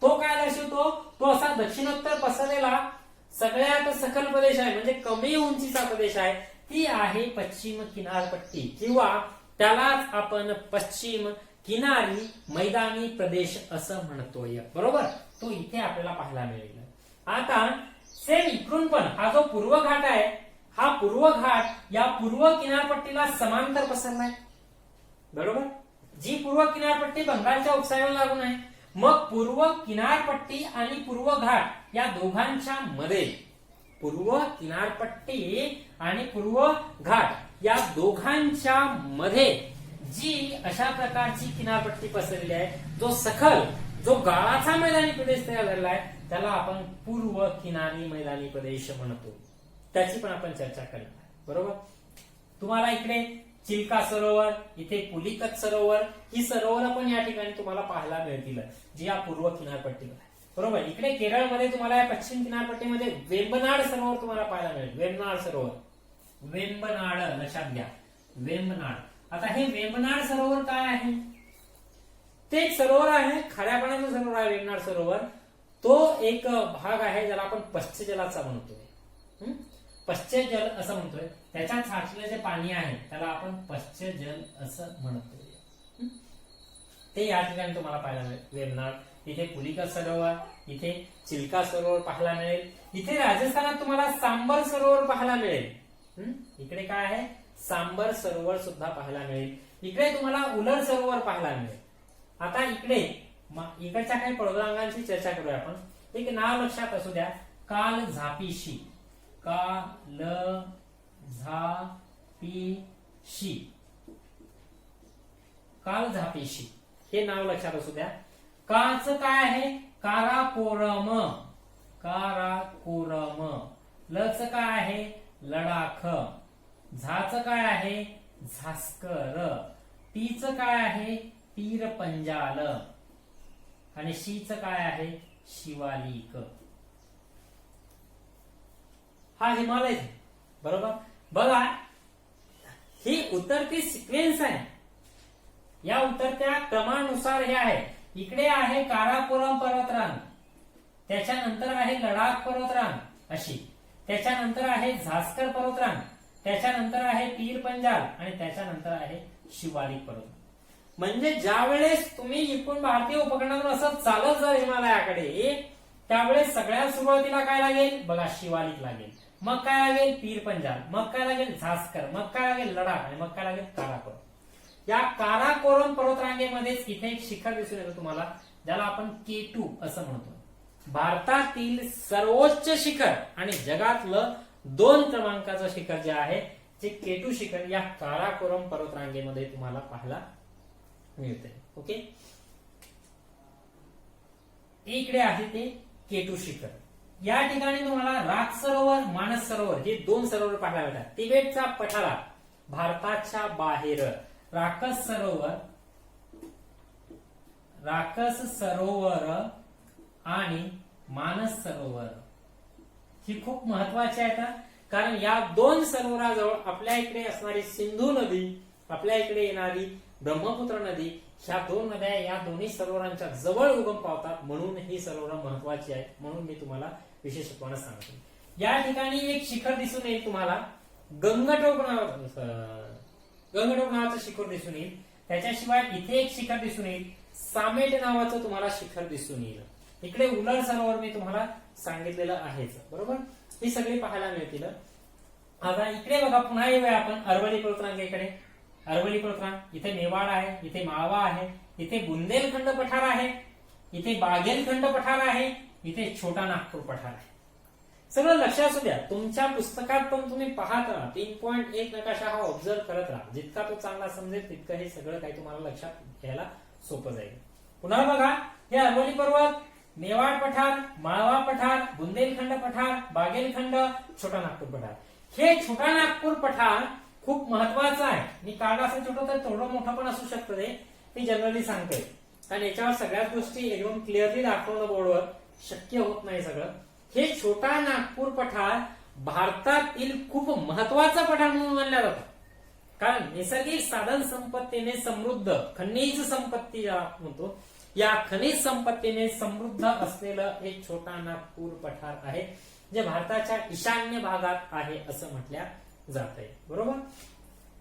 तो काय दर्शवतो, तो असा दक्षिणोत्तर पसरलेला सगळ्यात सखल प्रदेश आहे, म्हणजे कमी उंचीचा प्रदेश आहे. ती आहे पश्चिम किनारपट्टी, किंवा त्यालाच आपण पश्चिम किनारी मैदानी प्रदेश असं म्हणतोय. बरोबर, तो इथे आपल्याला पाहायला मिळेल. आता सेम इकडून पण हा जो पूर्व घाट आहे, हा पूर्व घाट या पूर्व किनारपट्टीला समांतर पसरलाय. बरोबर, जी पूर्व किनारपट्टी बंगालच्या उपसागराला लागून आहे. मग पूर्व किनारपट्टी आणि पूर्व घाट या दोघांच्या मध्ये, पूर्व किनारपट्टी आणि पूर्व घाट या दोघांच्या मध्ये जी अशा प्रकारची किनारपट्टी पसरलेली आहे, जो सखल, जो गाळाचा मैदानी प्रदेश तयार झालेला आहे, त्याला आपण पूर्व किनारी मैदानी प्रदेश म्हणतो. त्याची पण आपण चर्चा करणार आहे. बरोबर, तुम्हाला इकडे चिल्का सरोवर, इथे पुलिकत सरोवर, ही सरोवर पण या ठिकाणी तुम्हाला पाहायला मिळतील, जी या पूर्व किनारपट्टीवर आहे. बरोबर, इकडे केरळमध्ये तुम्हाला या पश्चिम किनारपट्टीमध्ये वेंबनाड सरोवर तुम्हाला पाहायला मिळेल. वेंबनाड सरोवर, वेंबनाड लक्षात घ्या, वेंबनाड. आता हे वेंबनाड सरोवर काय आहे, ते एक सरोवर आहे, खाऱ्या पाण्याचं सरोवर आहे वेंबनाड सरोवर. तो एक भाग आहे ज्याला आपण पश्च जलाचा म्हणतोय, पश्च जल असं म्हणतोय. त्याच्यात साठलेलं जे पाणी आहे त्याला आपण पश्च जल असं म्हणतोय. ते या ठिकाणी तुम्हाला पाहायला मिळेल. वेंबनाड, इथे पुलिका सरोवर, इथे चिल्का सरोवर पाहायला मिळेल. इथे राजस्थानात तुम्हाला सांबर सरोवर पाहायला मिळेल. इकडे काय आहे, सांबर सरोवर सुद्धा पाहायला मिळेल. इकडे तुम्हाला उलर सरोवर पाहायला मिळेल. आता इकडच्या काही पर्वतरांगांची चर्चा करूया आपण. एक नाव लक्षात असू द्या, काल झापीशी, काल झापीशी, काल झापीशी हे नाव लक्षात असू द्या. काच काय आहे, काराकोरम, काराकोरम. लच काय आहे, लडाख. झाच काय आहे, झास्कर. पीच काय आहे, पीर पंजाल. आणि शीच काय आहे, शिवालिक. हा हिमालय. बरोबर, बघा ही उतरती सिक्वेन्स आहे, या उतरत्या क्रमानुसार हे आहे. इकडे आहे काराकोरम पर्वतरांग, त्याच्यानंतर आहे लडाख पर्वतरांग अशी, त्याच्यानंतर आहे झास्कर पर्वतरांग, त्याच्यानंतर आहे पीर पंजाल आणि त्याच्यानंतर आहे शिवालिक पर्वत. म्हणजे ज्या वेळेस तुम्ही इकडून भारतीय उपखंडातून असं चालत जाल हिमालयाकडे, त्यावेळेस सगळ्यात सुरुवातीला काय लागेल बघा, शिवालिक लागेल. मग काय लागेल, पीर पंजाल. मग काय लागेल, झास्कर. मग काय लागेल, लडाख. आणि मग काय लागेल, काराकोरम. या काराकोरम पर्वतरांगेमध्येच इथे एक शिखर दिसून येतं तुम्हाला, ज्याला आपण K2 असं म्हणतो. भारतातील सर्वोच्च शिखर आणि जगातलं 2 क्रमांकाचं शिखर जे आहे ते K2 शिखर या काराकोरम पर्वतरांगेमध्ये तुम्हाला पाहायला मिळते. ओके, इकडे आहे ते K2 शिखर. या ठिकाणी तुम्हाला राज सरोवर, मानस सरोवर हे 2 सरोवर पाहायला मिळतात. तिबेटचा पठारा भारताच्या बाहेर राकस सरोवर आणि मानस सरोवर ही खूप महत्वाची आहेत, कारण या दोन सरोवराजवळ आपल्या इकडे असणारी सिंधू नदी, आपल्या इकडे येणारी ब्रह्मपुत्र नदी, ह्या दोन नद्या या दोन्ही सरोवरांच्या जवळ उगम पावतात, म्हणून ही सरोवर महत्वाची आहेत, म्हणून मी तुम्हाला विशेषत्वाने सांगतो. या ठिकाणी एक शिखर दिसून येईल तुम्हाला, गंगटोक नावाचं शिखर दिसून येईल. त्याच्याशिवाय इथे एक शिखर दिसून येईल, सामेट नावाचं तुम्हाला शिखर दिसून येईल. इकडे उलर सरोवर मी तुम्हाला सांगितलेलं आहेच, बरोबर. ही सगळी पाहायला मिळतील. आता इकडे बघा, पुन्हा येऊया आपण अरवली पर्वतरांगेकडे. अरवली पर्वतरांग, इथे मेवाड आहे, इथे माळवा आहे, इथे बुंदेलखंड पठार आहे, इथे बाघेलखंड पठार आहे, इथे छोटा नागपूर पठार आहे. सगळं लक्षात असू द्या, तुमच्या पुस्तकात पण तुम्ही पाहत राहा, 3.1 नकाशा हा ऑब्झर्व करत राहा. जितका तो चांगला समजेल तितकं हे सगळं काही तुम्हाला लक्षात घ्यायला सोपं जाईल. पुन्हा बघा, हे अरवली पर्वत, मेवाड पठार, माळवा पठार, बुंदेलखंड पठार, बाघेलखंड, छोटा नागपूर पठार. हे छोटा नागपूर पठार खूप महत्वाचं आहे. मी काढलं असं छोटं तर थोडं मोठं पण असू शकतं, ते जनरली सांगते, कारण याच्यावर सगळ्याच गोष्टी एकदम क्लिअरली दाखवणं बोर्डवर शक्य होत नाही सगळं. हे छोटा नागपूर पठार भारतातील खूप महत्वाचा पठार म्हणून मानला जातो, कारण नैसर्गिक साधन संपत्तीने समृद्ध, खनिज संपत्ती ज्याला म्हणतो, या खनिज संपत्तीने समृद्ध असलेलं हे छोटा नागपूर पठार आहे, जे भारताच्या ईशान्य भागात आहे असं म्हटल्या जात आहे, बरोबर.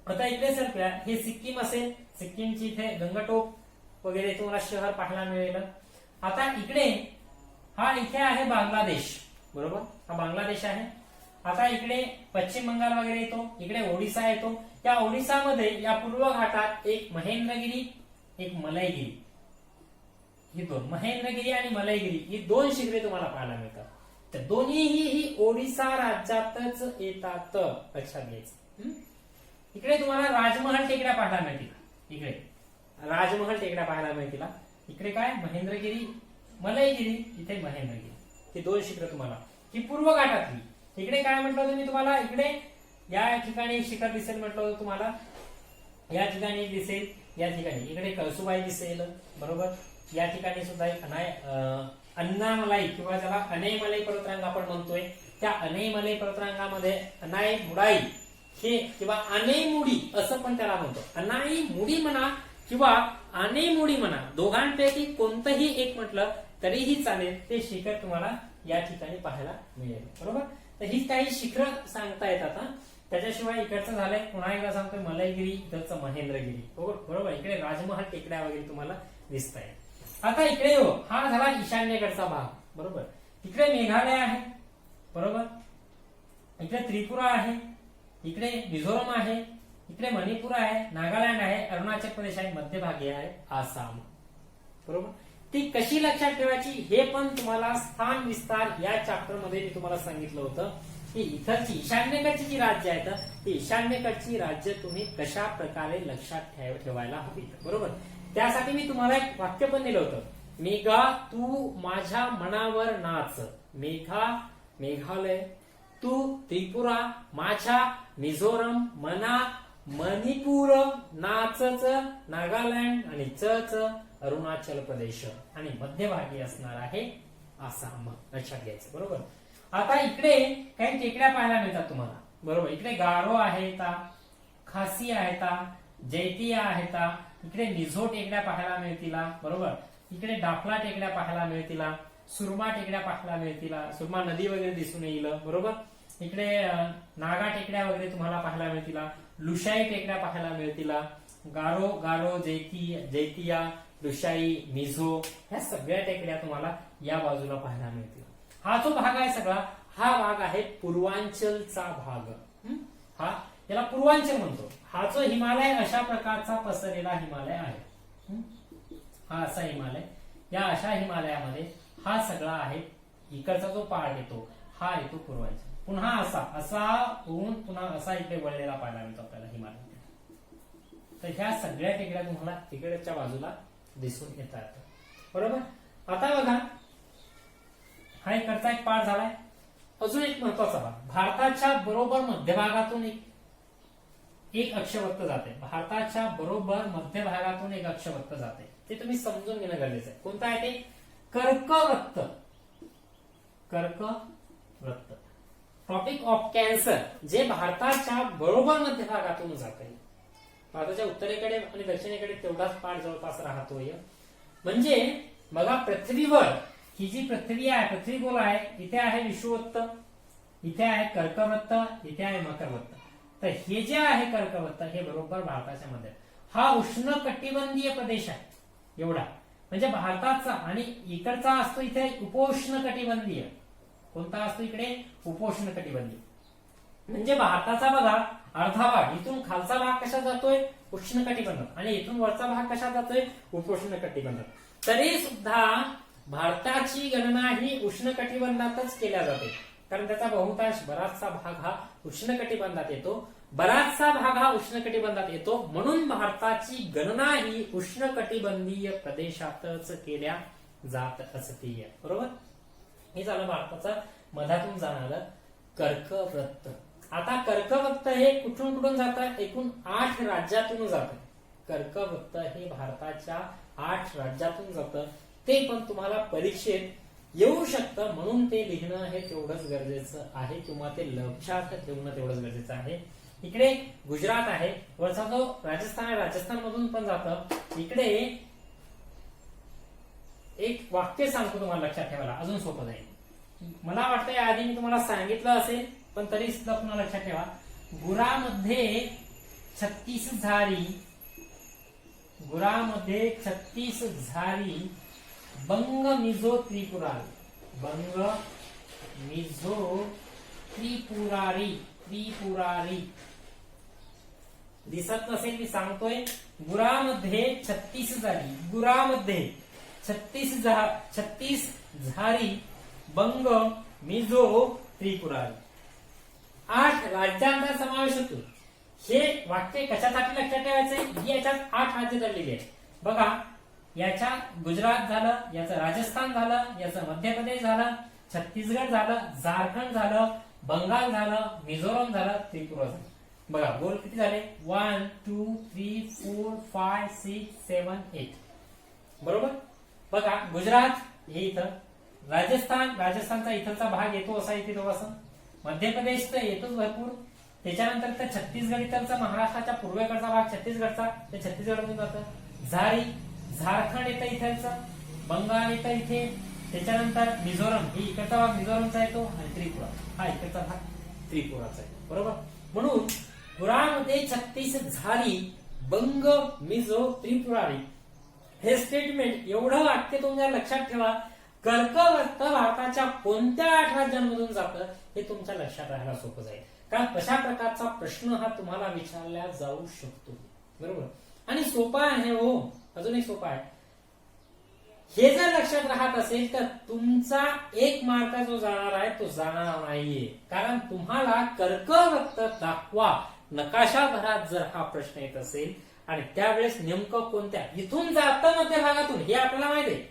आता इकडे सरकल्या, हे सिक्कीम असेल, सिक्कीमची इथे गंगटोक वगैरे तुम्हाला शहर पाहायला मिळेल. आता इकडे इथे आहे बांगलादेश, बरोबर, हा बांगलादेश आहे. आता इकडे पश्चिम बंगाल वगैरे येतो, इकडे ओडिसा येतो. या ओडिसामध्ये या पूर्व घाटात एक महेंद्रगिरी, एक मलयगिरी, ही दोन, महेंद्रगिरी आणि मलयगिरी ही दोन शिखरे तुम्हाला पाहायला मिळतात. तर दोन्हीही ही ओडिसा राज्यातच येतात, लक्षात घ्यायचं. इकडे तुम्हाला राजमहल टेकड्या पाहायला मिळतील, इकडे राजमहल टेकड्या पाहायला मिळतील. इकडे काय, महेंद्रगिरी, मलयगिरी, इथे महेंद्रगिरी, ही दोन शिखर तुम्हाला, ही पूर्व घाटातली. इकडे काय म्हटलं होतं मी तुम्हाला, इकडे या ठिकाणी शिखर दिसेल म्हटलं होतं तुम्हाला, या ठिकाणी दिसेल, या ठिकाणी इकडे कळसुबाई दिसेल, बरोबर. या ठिकाणी सुद्धा एक अन्नामलाई किंवा ज्याला अनैमलाई पर्वतरांग आपण म्हणतोय, त्या अनैमलाई पर्वतरांगामध्ये अनाईमुडाई हे किंवा अनैमुडी असं पण त्याला म्हणतो. अनाईमुडी म्हणा किंवा अनैमुडी म्हणा, दोघांपैकी कोणतंही एक म्हटलं तरीही चालेल, ते शिखर तुम्हाला या ठिकाणी पाहायला मिळेल, बरोबर. तर ही काही शिखर सांगता येतात. त्याच्याशिवाय इकडचं झालंय, पुन्हा एकदा सांगतोय, मलयगिरी, इकडचं महेंद्रगिरी, बरोबर. इकडे राजमहल टेकड्या वगैरे तुम्हाला दिसत आहे. आता इकडे हा झाला ईशान्येकडचा भाग, बरोबर. इकडे मेघालय आहे, बरोबर. इकडे त्रिपुरा आहे, इकडे मिझोरम आहे, इकडे मणिपूर आहे, नागालँड आहे, अरुणाचल प्रदेश आहे, मध्यभागी आहे आसाम, बरोबर. ती कशी लक्षात ठेवायची हे पण तुम्हाला स्थान विस्तार या चॅप्टर मध्ये मी तुम्हाला सांगितलं होतं, की इथरची ईशान्येकडची जी राज्य आहेत, ती ईशान्येकडची राज्य तुम्ही कशा प्रकारे लक्षात ठेवायला हवी, बरोबर. त्यासाठी मी तुम्हाला एक वाक्य पण दिलं होतं, मेघा तू माझ्या मनावर नाच, मेघालय, तू त्रिपुरा माझ्या मिझोरम मना, मणिपूर नाचच, नागालँड आणि चच अरुणाचल प्रदेश, आणि मध्यभागी असणार आहे आसाम, लक्षात घ्यायचं, बरोबर. आता इकडे काही टेकड्या पाहायला मिळतात तुम्हाला, बरोबर. इकडे गारो आहेत, खासी आहेत, जैतिया आहेत, इकडे मिझो टेकड्या पाहायला मिळतील, बरोबर. इकडे डाफला टेकड्या पाहायला मिळतील, सुरमा टेकड्या पाहायला मिळतील, सुरमा नदी वगैरे दिसून येईल, बरोबर. इकडे नागा टेकड्या वगैरे तुम्हाला पाहायला मिळतील, लुशाई टेकड्या पाहायला मिळतील, गारो, जैतिया, लुशाई, मिझो, ह्या सगळ्या टेकड्या तुम्हाला या बाजूला पाहायला मिळतील. हा जो भाग आहे सगळा, हा भाग आहे पूर्वांचलचा भाग, याला पूर्वांचल म्हणतो. हा जो हिमालय अशा प्रकारचा पसरलेला हिमालय आहे, हा असा हिमालय, या अशा हिमालयामध्ये हा सगळा आहे, इकडचा जो पार्ट येतो हा येतो पूर्वांचल. पुन्हा असा होऊन पुन्हा असा इकडे वळलेला पाहायला मिळतो आपल्याला हिमालय. तर ह्या सगळ्या टेकड्या तुम्हाला तिकडच्या बाजूला दिसून येतात, बरोबर. आता बघा, हा इकडचा एक पार्ट झालाय. अजून एक महत्वाचा भाग, भारताच्या बरोबर मध्यभागातून एक एक अक्षवृत्त जाते, भारताच्या बरोबर मध्यभागातून एक अक्षवृत्त जाते, ते तुम्ही समजून घेणं गरजेचं आहे. कोणतं आहे ते? कर्कवृत्त. कर्कवृत्त. ट्रॉपिक ऑफ कॅन्सर, जे भारताच्या बरोबर मध्यभागातून जात आहे. भारताच्या उत्तरेकडे आणि दक्षिणेकडे तेवढाच पाठ जवळपास राहतोय. म्हणजे बघा, पृथ्वीवर ही जी पृथ्वी आहे, पृथ्वी गोल आहे, इथे आहे विषुवृत्त, इथे आहे कर्कवृत्त, इथे आहे मकरवृत्त. तर हे जे आहे कर्कवृत्त, हे बरोबर भारताच्या मध्ये. हा उष्ण कटिबंधीय प्रदेश आहे एवढा. म्हणजे भारताचा आणि इकडचा असतो इथे उपोष्ण कटिबंधीय. कोणता असतो इकडे? उपोष्ण कटिबंधीय. म्हणजे भारताचा बघा अर्धा भाग, इथून खालचा भाग कशात जातोय? उष्ण कटिबंधात, आणि इथून वरचा भाग कशात जातोय? उपोष्ण कटिबंधात. तरी सुद्धा भारताची गणना ही उष्ण कटिबंधातच केल्या जाते, कारण त्याचा बहुतांश बराचसा भाग हा उष्ण कटिबंधात येतो. म्हणून भारताची गणना ही उष्ण कटिबंधीय प्रदेशातच केल्या जात असते. बरोबर? हे झालं भारताचं मधातून जाणारं कर्कवृत्त. आता कर्कवृत्त हे कुठून कुठून जातं? एकूण 8 राज्यातून जातं. कर्कवृत्त हे भारताच्या 8 राज्यातून जातं. ते पण तुम्हाला परीक्षेत येऊ शकतं, म्हणून ते लिहिणं हे तेवढंच गरजेचं आहे, किंवा ते लक्षात ठेवणं तेवढंच गरजेचं आहे. इकडे गुजरात आहे, वरचा जो राजस्थान आहे, राजस्थान मधून पण जातं. इकडे एक वाक्य सांगतो तुम्हाला लक्षात ठेवायला, अजून सोपं जाईल. मला वाटतं आधी मी तुम्हाला सांगितलं असेल, पण तरी सुद्धा पुन्हा लक्षात ठेवा. गुरामध्ये 36 झारी, गुरामध्ये 36 झारी, बंग मिझो त्रिपुरारी, बंग मिझो त्रिपुरारी, त्रिपुरारी. दिसत नसेल मी सांगतोय. गुरामध्ये 36 झारी, गुरामध्ये 36 झारी, बंग मिझो त्रिपुरारी. 8 राज्यांचा समावेश होतो. हे वाक्य कशासाठी लक्षात ठेवायचंय? याच्यात 8 राज्य दडलेली आहेत. बघा, याच्यात गुजरात झालं, याचं राजस्थान झालं, याचं मध्य प्रदेश झालं, छत्तीसगड झालं, झारखंड झालं, बंगाल झालं, मिझोरम झालं, त्रिपुरा झालं. बघा, गोल किती झाले? 1 2 3 4 5 6 7 8. बरोबर? बघा, गुजरात हे इथं, राजस्थानचा इथलचा भाग येतो असा इथे थोडासा, मध्य प्रदेश तर येतोच भरपूर. त्याच्यानंतर तर छत्तीसगड इथलचा, महाराष्ट्राच्या पूर्वेकडचा भाग छत्तीसगडचा, ते छत्तीसगडमधून जातं. झारखंड येतं इथलचं, बंगाल येतं इथे. त्याच्यानंतर मिझोरम, ही इकडचा भाग मिझोरमचा येतो, आणि त्रिपुरा हा इकडचा भाग त्रिपुराचा आहे. बरोबर? म्हणून गुरामध्ये 36 झारी, बंग मिझो त्रिपुरारी. हे स्टेटमेंट, एवढं वाक्य तुमच्या लक्षात ठेवा. कर्कवृत्त भारताच्या कोणत्या 8 राज्यांमधून जातं हे तुमच्या लक्षात राहायला सोपं जाईल, कारण अशा प्रकारचा प्रश्न हा तुम्हाला विचारला जाऊ शकतो. बरोबर? आणि सोपा आहे हो, अजूनही सोपा आहे. हे जर लक्षात राहत असेल तर तुमचा 1 मार्क जो जाणार आहे तो जाणार नाहीये, कारण तुम्हाला कर्कवृत्त दाखवा नकाशाभरात जर हा प्रश्न येत असेल, आणि त्यावेळेस नेमकं कोणत्या इथून जातं मध्य भागातून हे आपल्याला माहिती आहे,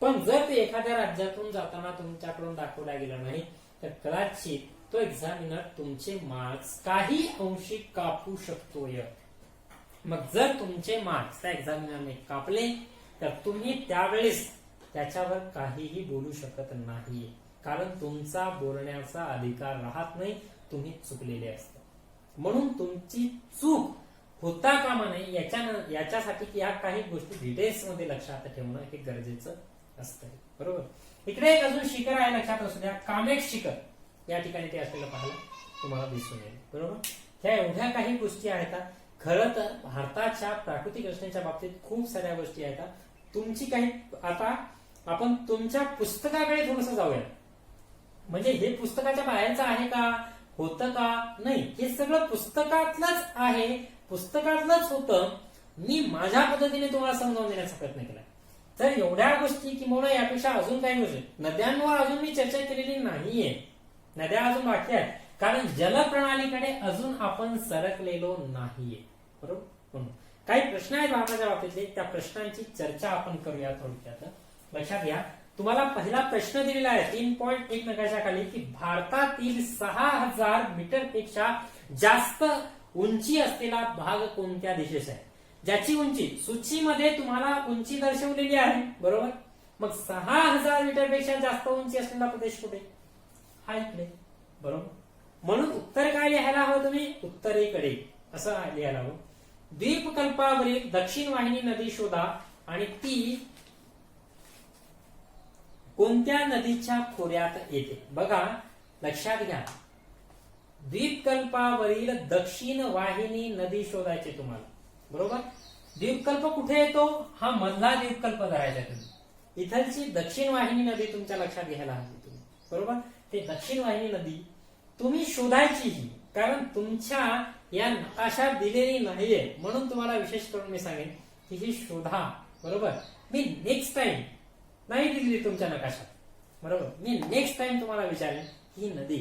पण जर ते एखाद्या राज्यातून जाताना तुमच्याकडून दाखवला गेला नाही तर कदाचित तो एक्झामिनर तुमचे मार्क्स काही अंशी कापू शकतोय. मग जर तुमचे मार्क्स त्या एक्झामिनरने कापले तर तुम्ही त्यावेळेस त्याच्यावर काहीही बोलू शकत नाही, कारण तुमचा बोलण्याचा अधिकार राहत नाही, तुम्ही चुकलेले असता. म्हणून तुमची चूक होता कामा नये याच्यासाठी या काही गोष्टी डिटेल्स मध्ये लक्षात ठेवणं हे गरजेचं असतं. बरोबर? इकडे एक अजून शिखर आहे, लक्षात असू द्या, कामेट शिखर. या ठिकाणी ते असलेलं पाहायला तुम्हाला दिसून येईल. बरोबर? ह्या एवढ्या काही गोष्टी आहेत. खरं तर भारताच्या प्राकृतिक रचनेच्या बाबतीत खूप साऱ्या गोष्टी आहेत. तुमची काही, आता आपण तुमच्या पुस्तकाकडे थोडस जाऊया. म्हणजे हे पुस्तकाच्या बाहेरचं आहे का, होतं का? नाही, हे सगळं पुस्तकातलंच आहे, पुस्तकातलंच होतं. मी माझ्या पद्धतीने तुम्हाला समजावून देण्याचा प्रयत्न केला. तर एवढ्या गोष्टी किंवा यापेक्षा अजून काही गोष्टी, नद्यांवर अजून मी चर्चा केलेली नाहीये, नद्या अजून बाकी आहेत, कारण जलप्रणालीकडे अजून आपण सरकलेलो नाहीये. बरोबर? म्हणून काही प्रश्न आहेत भारताच्या बाबतीतले, त्या प्रश्नांची चर्चा आपण करूया थोडक्यात. लक्षात घ्या, तुम्हाला पहिला प्रश्न दिलेला आहे 3.1 नकाशाखाली की भारतातील 6000 मीटर पेक्षा जास्त उंची असलेला भाग कोणत्या दिशेस आहे? ज्याची उंची सूचीमध्ये तुम्हाला उंची दर्शवलेली आहे, बरोबर. मग 6000 मीटर पेक्षा जास्त उंची असलेला प्रदेश कुठे? हा इकडे, बरोबर. म्हणून उत्तर काय लिहायला हवं तुम्ही? उत्तरेकडे असं लिहायला हवं. द्वीपकल्पावरील दक्षिण वाहिनी नदी शोधा आणि ती कोणत्या नदीच्या खोऱ्यात येते? बघा, लक्षात घ्या, द्वीपकल्पावरील दक्षिण वाहिनी नदी शोधायची तुम्हाला, बरोबर. द्वीपकल्प कुठे येतो? हा मधला द्वीपकल्प धरायचा तुम्ही. इथलची दक्षिण वाहिनी नदी तुमच्या लक्षात घ्यायला हवी तुम्ही, बरोबर. ते दक्षिण वाहिनी नदी तुम्ही शोधायचीही, कारण तुमच्या या नकाशात दिलेली नाहीये, म्हणून तुम्हाला विशेष करून मी सांगेन की ही शोधा, बरोबर. मी नेक्स्ट टाइम नाही दिलेली तुमच्या नकाशात, बरोबर. मी नेक्स्ट टाइम तुम्हाला विचारेन ही नदी,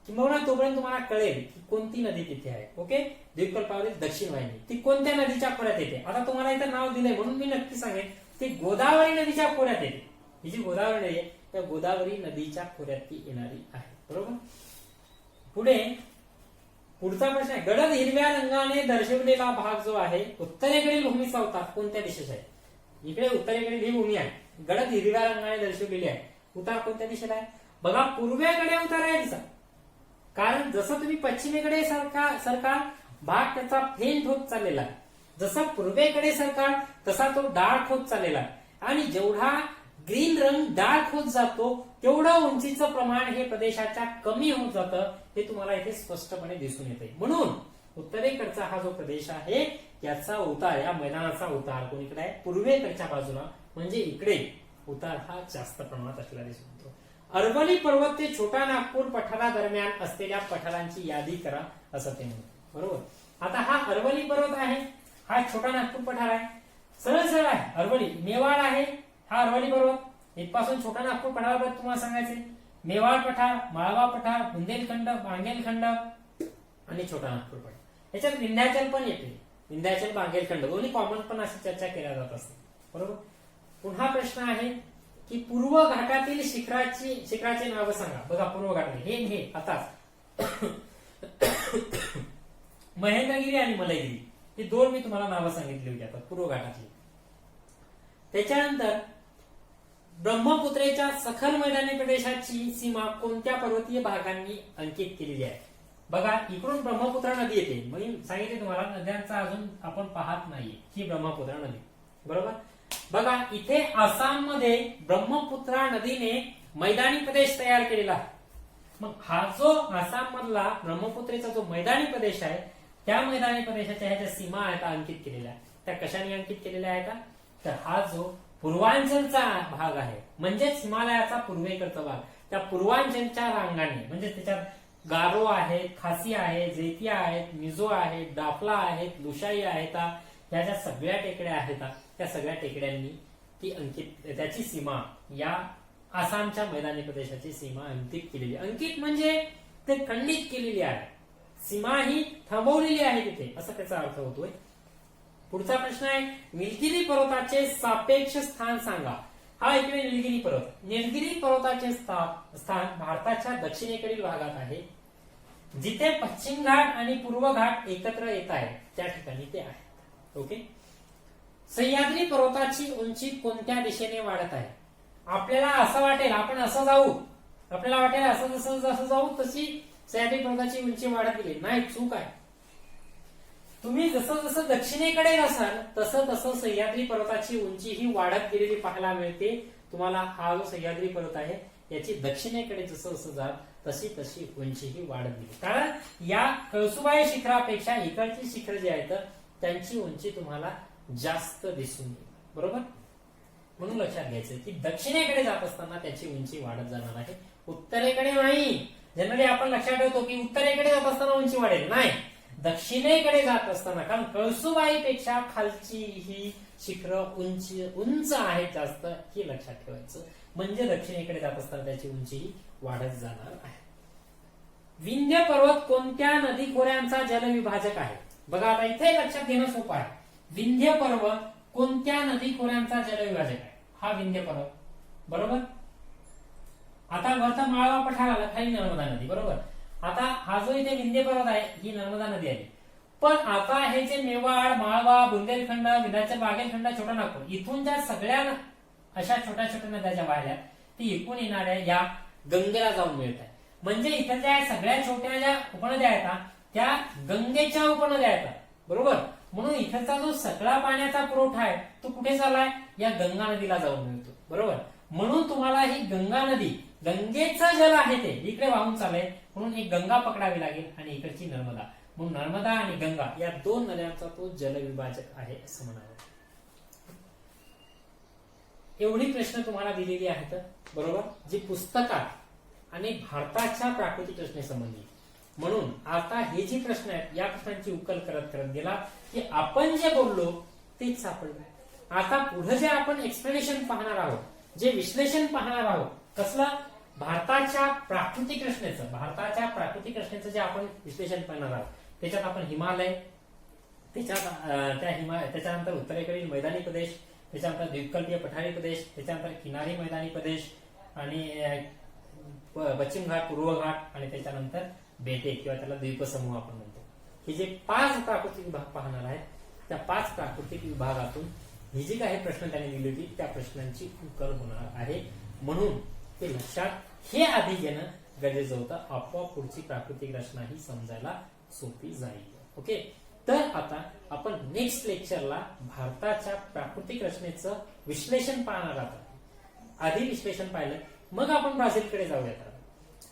किंवा तोपर्यंत तुम्हाला कळेल की कोणती नदी तिथे आहे. ओके, द्वीपकल्पावरील दक्षिण वाहिनी ती कोणत्या नदीच्या खोऱ्यात येते? आता तुम्हाला इथं नाव दिलंय म्हणून मी नक्की सांगेन ती गोदावरी नदीच्या खोऱ्यात येते. ही जी गोदावरी नदी आहे त्या गोदावरी नदीच्या खोऱ्यात ती येणारी आहे, बरोबर. पुढचा प्रश्न आहे, गडद हिरव्या रंगाने दर्शवलेला भाग जो आहे उत्तरेकडील भूमीचा उतार कोणत्या दिशेस आहे? इकडे उत्तरेकडील ही भूमी आहे, गडद हिरव्या रंगाने दर्शवलेली आहे, उतार कोणत्या दिशेला आहे? बघा, पूर्वेकडे उतार आहे तिचा, कारण जसं तुम्ही पश्चिमेकडे सरकार भाग त्याचा फेंट होत चाललेला आहे. जसं पूर्वेकडे सरकार तसा तो डार्क होत चाललेला आहे, आणि जेवढा ग्रीन रंग डार्क होत जातो तेवढं उंचीचं प्रमाण हे प्रदेशाच्या कमी होत जातं, हे तुम्हाला इथे स्पष्टपणे दिसून येते. म्हणून उत्तरेकडचा हा जो प्रदेश आहे याचा उतार, या मैदानाचा उतार कोणीकडे आहे? पूर्वेकडच्या बाजूला, म्हणजे इकडे उतार हा जास्त प्रमाणात असलेला दिसून येतो. अरवली पर्वत ते छोटा नागपूर पठारादरम्यान असलेल्या पठारांची यादी करा असं ते म्हणतात, बरोबर. आता हा अरवली पर्वत आहे, हा छोटा नागपूर पठार आहे, सरळ सरळ आहे. अरवली मेवाड आहे, हा अरवली पर्वत. इथपासून छोटा नागपूर पठाराबद्दल तुम्हाला सांगायचे, मेवाड पठार, माळवा पठार, बुंदेलखंड, बांगेलखंड आणि छोटा नागपूर पठार. याच्यात विंध्याचल पण येते, विंध्याचल, बांगेलखंड दोन्ही कॉमन पण अशी चर्चा केल्या जात असते, बरोबर. पुन्हा प्रश्न आहे की पूर्व घाटातील शिखराचे नाव सांगा. बघा, पूर्व घाटातील हे आताच महेंद्रगिरी आणि मलयगिरी ही दोन मी तुम्हाला नावं सांगितली होती आता पूर्व घाटातली. त्याच्यानंतर ब्रह्मपुत्रेच्या सखल मैदानी प्रदेशाची सीमा कोणत्या पर्वतीय भागांनी अंकित केलेली आहे? बघा, इकडून ब्रह्मपुत्रा नदी येते, म्हणजे सांगितले तुम्हाला नद्यांचा अजून आपण पाहत नाहीये, ही ब्रह्मपुत्रा नदी, बरोबर. बघा, इथे आसाममध्ये ब्रह्मपुत्रा नदीने मैदानी प्रदेश तयार केलेला आहे. मग हा जो आसाम मधला ब्रह्मपुत्रेचा जो मैदानी प्रदेश आहे त्या मैदानी प्रदेशाच्या ह्या ज्या सीमा आहेत अंकित केलेल्या, त्या कशाने अंकित केलेल्या आहेत? तर हा जो पूर्वांचलचा भाग आहे, म्हणजेच हिमालयाचा पूर्वेकडचा भाग, त्या पूर्वांचलच्या रांगाने, म्हणजे त्याच्यात गारो आहेत, खासी आहे, जैतिया आहेत, मिझो आहेत, दाफला आहेत, लुशाई आहेत, ह्या ज्या सगळ्या टेकड्या आहेत त्या सगळ्या टेकड्यांनी ती अंकित, त्याची सीमा या आसामच्या मैदानी प्रदेशाची सीमा अंकित केलेली. अंकित म्हणजे ते खंडित केलेली आहे, सीमा ही थांबवलेली आहे तिथे, असं त्याचा अर्थ होतोय. पुढचा प्रश्न आहे, निलगिरी पर्वताचे सापेक्ष स्थान सांगा. हा इकडे निलगिरी पर्वत, निलगिरी पर्वताचे स्थान भारताच्या दक्षिणेकडील भागात आहे, जिथे पश्चिम घाट आणि पूर्व घाट एकत्र येत आहेत त्या ठिकाणी ते आहे. ओके. सह्याद्री पर्वताची उंची कोणत्या दिशेने वाढत आहे? आपल्याला असं वाटेल आपण असं जाऊ, आपल्याला वाटेल असं जसं जाऊ तशी सह्याद्री पर्वताची उंची वाढत गेली, नाही, चूक आहे. तुम्ही जसं जसं दक्षिणेकडे जासाल तसं तसं सह्याद्री पर्वताची उंची ही वाढत गेलेली पाहायला मिळते. तुम्हाला हा जो सह्याद्री पर्वत आहे याची दक्षिणेकडे जसं जसं जाल तशी तशी उंची ही वाढत गेली, कारण या कळसुबाई शिखरापेक्षा इकडची शिखर जी आहेत त्यांची उंची तुम्हाला जास्त दिसून येईल, बरोबर. म्हणून लक्षात घ्यायचं की दक्षिणेकडे जात असताना त्याची उंची वाढत जाणार आहे, उत्तरेकडे नाही. जनरली आपण लक्षात ठेवतो की उत्तरेकडे जात असताना उंची वाढेल, नाही, दक्षिणेकडे जात असताना, कारण कळसुबाईपेक्षा खालची ही शिखर उंच आहेत जास्त, हे लक्षात ठेवायचं. म्हणजे दक्षिणेकडे जात असताना त्याची उंची ही वाढत जाणार आहे. विंध्य पर्वत कोणत्या नदी खोऱ्यांचा जलविभाजक आहे? बघा, आता इथे लक्षात घेणं सोपं आहे. विंध्य पर्वत कोणत्या नदी खोऱ्यांचा जलविभाजक आहे? हा विंध्य पर्वत, बरोबर. आता वरचा माळवा पठार आला, खाली नर्मदा नदी, बरोबर. आता हा जो इथे विंध्य पर्वत आहे ही नर्मदा नदी आहे, पण आता हे जे मेवाड, माळवा, बुंदेलखंड, विंध्याचल, बागेलखंड, छोटा नागपूर इथून ज्या सगळ्या अशा छोट्या छोट्या नद्या ज्या वाहिल्या ती इकून येणाऱ्या या गंगेला जाऊन मिळत आहे. म्हणजे इथं ज्या सगळ्या छोट्या ज्या उपनद्या आहेत त्या गंगेच्या उपनद्या आहेत, बरोबर. म्हणून इथचा जो सगळा पाण्याचा पुरवठा आहे तो कुठे चाललाय, या गंगा नदीला जाऊन मिळतो, बरोबर. म्हणून तुम्हाला ही गंगा नदी, गंगेचं जल आहे ते इकडे वाहून चाललंय, म्हणून एक गंगा पकडावी लागेल आणि इकडची नर्मदा. म्हणून नर्मदा आणि गंगा या दोन नद्यांचा तो जलविभाजक आहे असं म्हणावं. एवढी प्रश्न तुम्हाला दिलेली आहेत, बरोबर, जी पुस्तकात आणि भारताच्या प्राकृतिक रचनेसंबंधी. म्हणून आता हे जे प्रश्न आहेत या प्रश्नांची उकल करत करत गेला की आपण जे बोललो तेच सापडलं. आता पुढे जे आपण एक्सप्लेनेशन पाहणार आहोत, जे विश्लेषण पाहणार आहोत, कसलं, भारताच्या प्राकृतिक रचनेचं जे आपण विश्लेषण पाहणार आहोत. त्याच्यात आपण हिमालय, त्याच्यानंतर उत्तरेकडील मैदानी प्रदेश, त्याच्यानंतर द्वीपकल्पीय पठारी प्रदेश, त्याच्यानंतर किनारी मैदानी प्रदेश आणि पश्चिम घाट, पूर्व घाट आणि त्याच्यानंतर बेटे किंवा त्याला द्वीपसमूह आपण म्हणतो. हे जे 5 प्राकृतिक विभाग पाहणार आहेत, त्या 5 प्राकृतिक विभागातून ही जी काही प्रश्न त्यांनी दिली होती त्या प्रश्नांची उकल होणार आहे. म्हणून ते लक्षात हे आधी घेणं गरजेचं होतं. आपोआप पुढची प्राकृतिक रचना ही समजायला सोपी जाईल. ओके, तर आता आपण नेक्स्ट लेक्चरला भारताच्या प्राकृतिक रचनेचं विश्लेषण पाहणार आहोत. आधी विश्लेषण पाहिलं, मग आपण ब्राझीलकडे जाऊयात.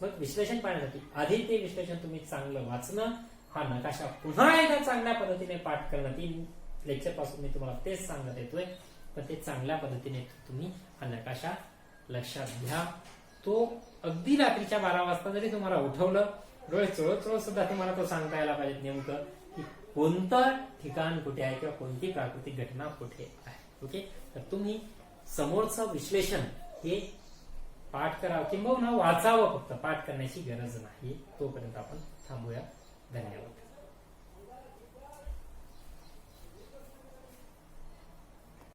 मग विश्लेषण पाहण्यासाठी आधी ते विश्लेषण तुम्ही चांगलं वाचणं, हा नकाशा पुन्हा एकदा चांगल्या पद्धतीने पाठ करणं. 3 लेक्चर पासून मी तुम्हाला तेच सांगत येतोय, पण ते चांगल्या पद्धतीने तुम्ही हा नकाशा लक्षात घ्या. तो अगदी रात्रीच्या 12 वाजता जरी तुम्हाला उठवलं, डोळे चोळत सुद्धा तुम्हाला तो सांगता यायला पाहिजे नेमकं की कोणतं ठिकाण कुठे आहे किंवा कोणती प्राकृतिक घटना कुठे आहे. ओके, तर तुम्ही समोरचं विश्लेषण हे पाठ करावं किंवा वाचावं, फक्त पाठ करण्याची गरज नाही. तोपर्यंत आपण थांबूया. धन्यवाद.